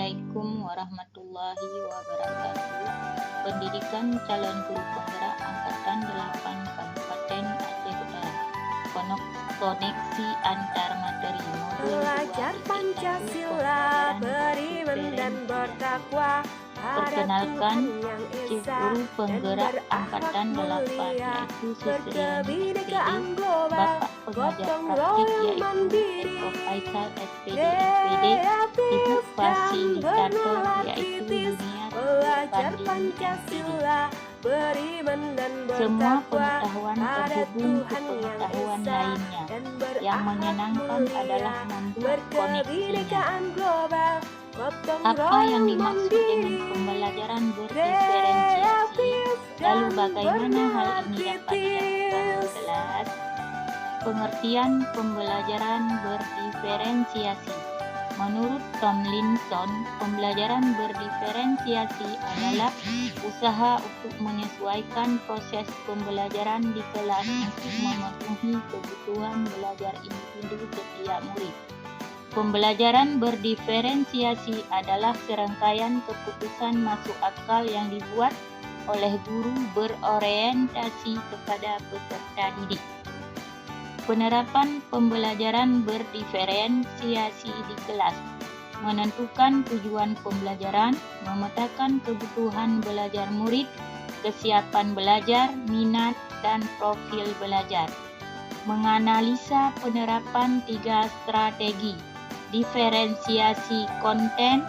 Assalamualaikum warahmatullahi wabarakatuh. Pendidikan calon guru penggerak angkatan 8 Kabupaten Aceh Utara. Koneksi antar materi modul 2 Belajar Pancasila, beriman dan bertakwa. Perkenalkan, Cik Guru Penggerak Angkatan 8 yaitu Sisriani SPD, Bapak Pengajar Praktik yaitu Eko Faisal SPD MPD, Ibu Fasilitator yaitu Junior Belajar Pandini Pancasila, beriman dan Semua bertakwa pengetahuan pada terhubung ke Tuhan yang pengetahuan Esa lainnya. dan Yang menyenangkan mulia. adalah membuat koneksinya. Berkebinekaan global, gotong Apa yang royong dimaksud dengan mandiri, pembelajaran berdiferensiasi? Lalu bagaimana hal ini dapat dilakukan di kelas? Pengertian pembelajaran berdiferensiasi. Menurut Tomlinson, pembelajaran berdiferensiasi adalah usaha untuk menyesuaikan proses pembelajaran di kelas untuk memenuhi kebutuhan belajar individu setiap murid. Pembelajaran berdiferensiasi adalah serangkaian keputusan masuk akal yang dibuat oleh guru berorientasi kepada peserta didik. Penerapan pembelajaran berdiferensiasi di kelas. Menentukan tujuan pembelajaran, memetakan kebutuhan belajar murid, kesiapan belajar, minat, dan profil belajar. Menganalisa penerapan 3 strategi, diferensiasi konten,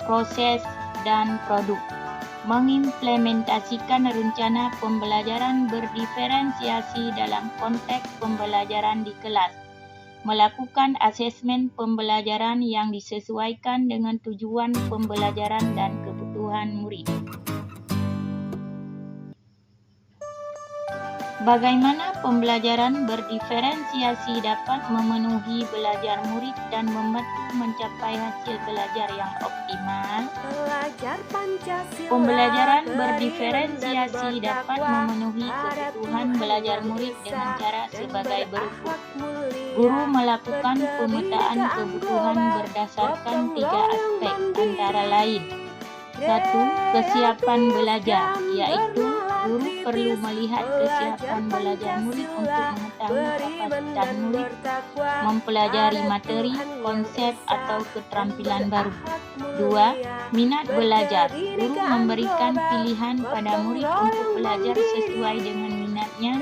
proses, dan produk. Mengimplementasikan rencana pembelajaran berdiferensiasi dalam konteks pembelajaran di kelas. Melakukan asesmen pembelajaran yang disesuaikan dengan tujuan pembelajaran dan kebutuhan murid. Bagaimana pembelajaran berdiferensiasi dapat memenuhi belajar murid dan membantu mencapai hasil belajar yang optimal? Belajar Pancasila, Pembelajaran berdiferensiasi dapat memenuhi kebutuhan belajar murid dengan cara sebagai berikut. Guru melakukan pemetaan kebutuhan berdasarkan 3 aspek antara lain. 1. Kesiapan belajar, yaitu guru perlu melihat kesiapan belajar murid untuk mengetahui kapasitas murid mempelajari materi, konsep, atau keterampilan baru. 2. Minat belajar. Guru memberikan pilihan pada murid untuk belajar sesuai dengan minatnya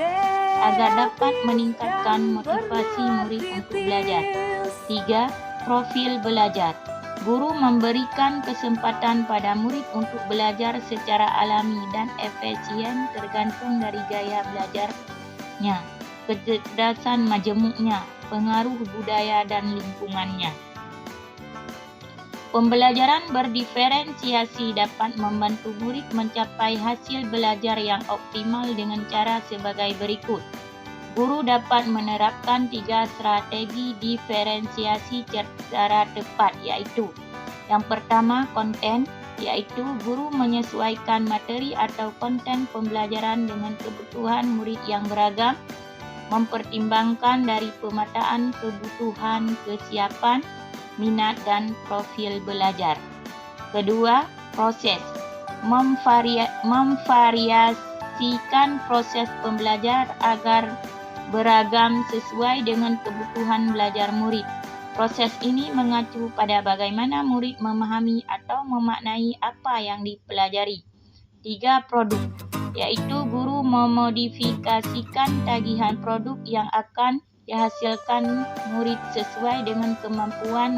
agar dapat meningkatkan motivasi murid untuk belajar. 3. Profil belajar. Guru memberikan kesempatan pada murid untuk belajar secara alami dan efisien tergantung dari gaya belajarnya, kecerdasan majemuknya, pengaruh budaya dan lingkungannya. Pembelajaran berdiferensiasi dapat membantu murid mencapai hasil belajar yang optimal dengan cara sebagai berikut. Guru dapat menerapkan 3 strategi diferensiasi secara tepat, yaitu yang pertama, konten, yaitu guru menyesuaikan materi atau konten pembelajaran dengan kebutuhan murid yang beragam, mempertimbangkan dari pemetaan kebutuhan, kesiapan, minat, dan profil belajar. Kedua, proses, memvariasikan proses pembelajar agar beragam sesuai dengan kebutuhan belajar murid. Proses ini mengacu pada bagaimana murid memahami atau memaknai apa yang dipelajari. 3. Produk, yaitu guru memodifikasikan tagihan produk yang akan dihasilkan murid sesuai dengan kemampuan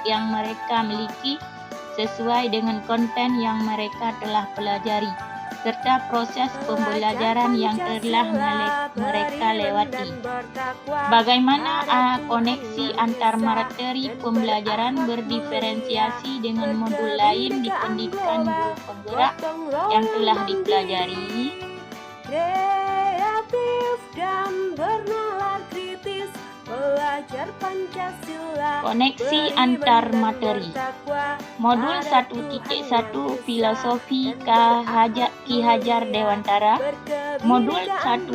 yang mereka miliki, sesuai dengan konten yang mereka telah pelajari, serta proses pembelajaran yang telah mereka lewati. Bagaimana koneksi antar materi pembelajaran berdiferensiasi dengan modul lain di pendidikan guru penggerak yang telah dipelajari? Kreatif dan bernalar kritis, belajar Pancasila, koneksi antar materi. Modul 1.1 Filosofi Ki Hajar Dewantara. Modul 1.2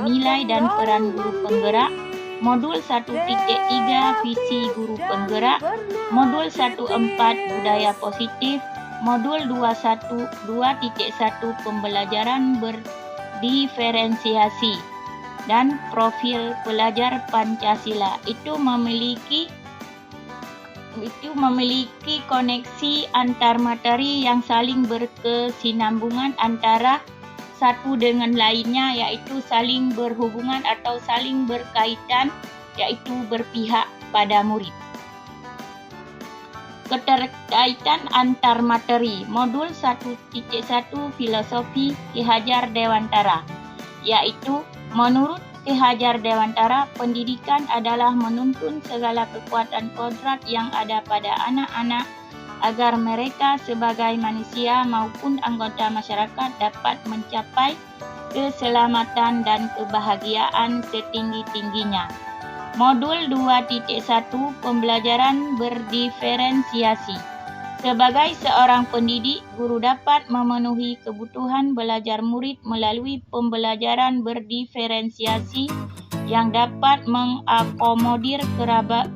Nilai dan peran guru penggerak. Modul 1.3 Visi Guru Penggerak, Modul 1.4 Budaya Positif, Modul 2.1 Pembelajaran Berdiferensiasi, dan Profil Pelajar Pancasila. Itu memiliki koneksi antar materi yang saling berkesinambungan antara satu dengan lainnya, yaitu saling berhubungan atau saling berkaitan, yaitu berpihak pada murid. Keterkaitan antar materi. Modul 1.1 Filosofi Ki Hajar Dewantara, yaitu menurut Ki Hajar Dewantara, pendidikan adalah menuntun segala kekuatan kodrat yang ada pada anak-anak agar mereka sebagai manusia maupun anggota masyarakat dapat mencapai keselamatan dan kebahagiaan setinggi-tingginya. Modul 2.1 Pembelajaran Berdiferensiasi. Sebagai seorang pendidik, guru dapat memenuhi kebutuhan belajar murid melalui pembelajaran berdiferensiasi yang dapat mengakomodir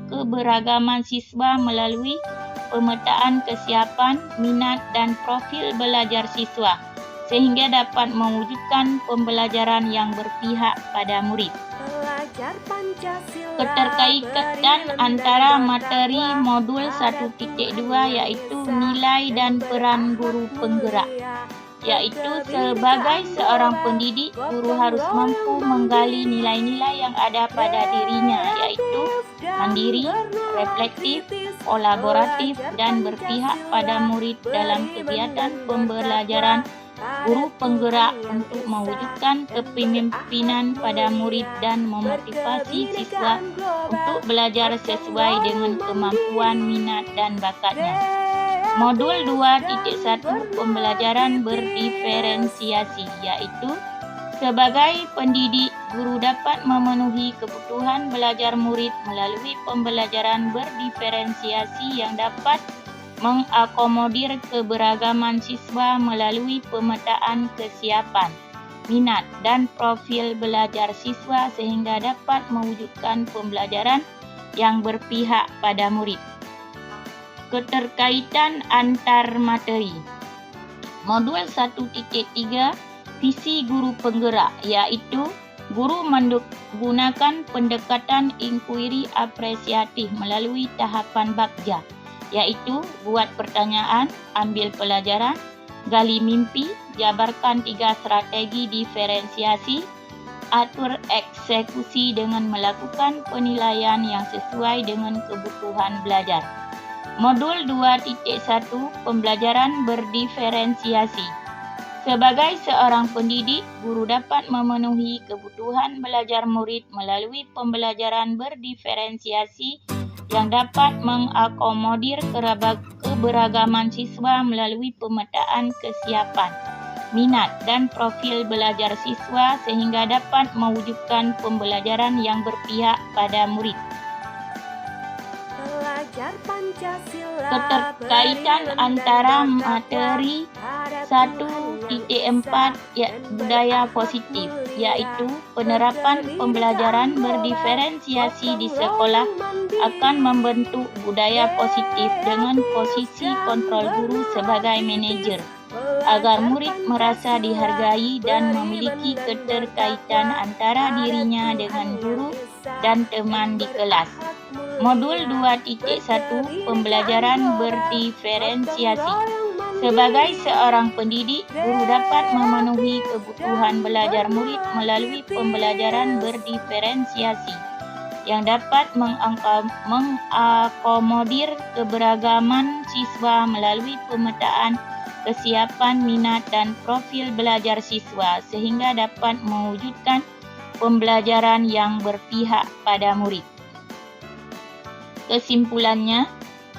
keberagaman siswa melalui pemetaan kesiapan, minat, dan profil belajar siswa, sehingga dapat mewujudkan pembelajaran yang berpihak pada murid. Keterkaitan antara materi modul 1.2 yaitu nilai dan peran guru penggerak, yaitu sebagai seorang pendidik, guru harus mampu menggali nilai-nilai yang ada pada dirinya, yaitu mandiri, reflektif, kolaboratif, dan berpihak pada murid dalam kegiatan pembelajaran. Guru penggerak untuk mewujudkan kepemimpinan pada murid dan memotivasi siswa untuk belajar sesuai dengan kemampuan, minat, dan bakatnya. Modul 2.1 Pembelajaran Berdiferensiasi, yaitu sebagai pendidik, guru dapat memenuhi kebutuhan belajar murid melalui pembelajaran berdiferensiasi yang dapat mengakomodir keberagaman siswa melalui pemetaan kesiapan, minat, dan profil belajar siswa sehingga dapat mewujudkan pembelajaran yang berpihak pada murid. Keterkaitan antar materi. Modul 1.3 Visi Guru Penggerak, yaitu guru menggunakan pendekatan inkuiri apresiatif melalui tahapan bakja, yaitu buat pertanyaan, ambil pelajaran, gali mimpi, jabarkan 3 strategi diferensiasi, atur eksekusi dengan melakukan penilaian yang sesuai dengan kebutuhan belajar. Modul 2.1 Pembelajaran Berdiferensiasi. Sebagai seorang pendidik, guru dapat memenuhi kebutuhan belajar murid melalui pembelajaran berdiferensiasi yang dapat mengakomodir keberagaman siswa melalui pemetaan kesiapan, minat, dan profil belajar siswa sehingga dapat mewujudkan pembelajaran yang berpihak pada murid. Keterkaitan antara materi 1.4 Budaya Positif, yaitu penerapan pembelajaran berdiferensiasi di sekolah akan membentuk budaya positif dengan posisi kontrol guru sebagai manajer, agar murid merasa dihargai dan memiliki keterkaitan antara dirinya dengan guru dan teman di kelas. Modul 2.1 Pembelajaran Berdiferensiasi. Sebagai seorang pendidik, guru dapat memenuhi kebutuhan belajar murid melalui pembelajaran berdiferensiasi yang dapat mengakomodir keberagaman siswa melalui pemetaan kesiapan, minat, dan profil belajar siswa sehingga dapat mewujudkan pembelajaran yang berpihak pada murid. Kesimpulannya,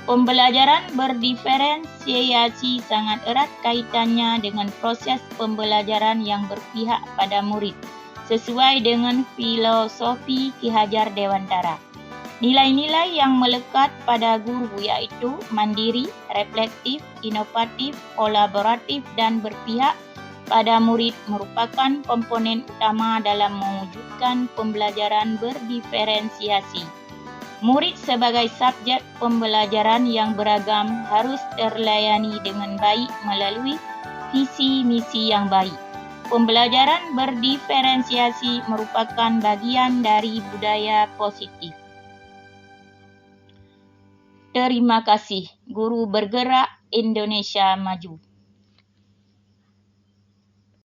pembelajaran berdiferensiasi sangat erat kaitannya dengan proses pembelajaran yang berpihak pada murid, sesuai dengan filosofi Ki Hajar Dewantara. Nilai-nilai yang melekat pada guru yaitu mandiri, reflektif, inovatif, kolaboratif, dan berpihak pada murid merupakan komponen utama dalam mewujudkan pembelajaran berdiferensiasi. Murid sebagai subjek pembelajaran yang beragam harus terlayani dengan baik melalui visi misi yang baik. Pembelajaran berdiferensiasi merupakan bagian dari budaya positif. Terima kasih. Guru Bergerak Indonesia Maju.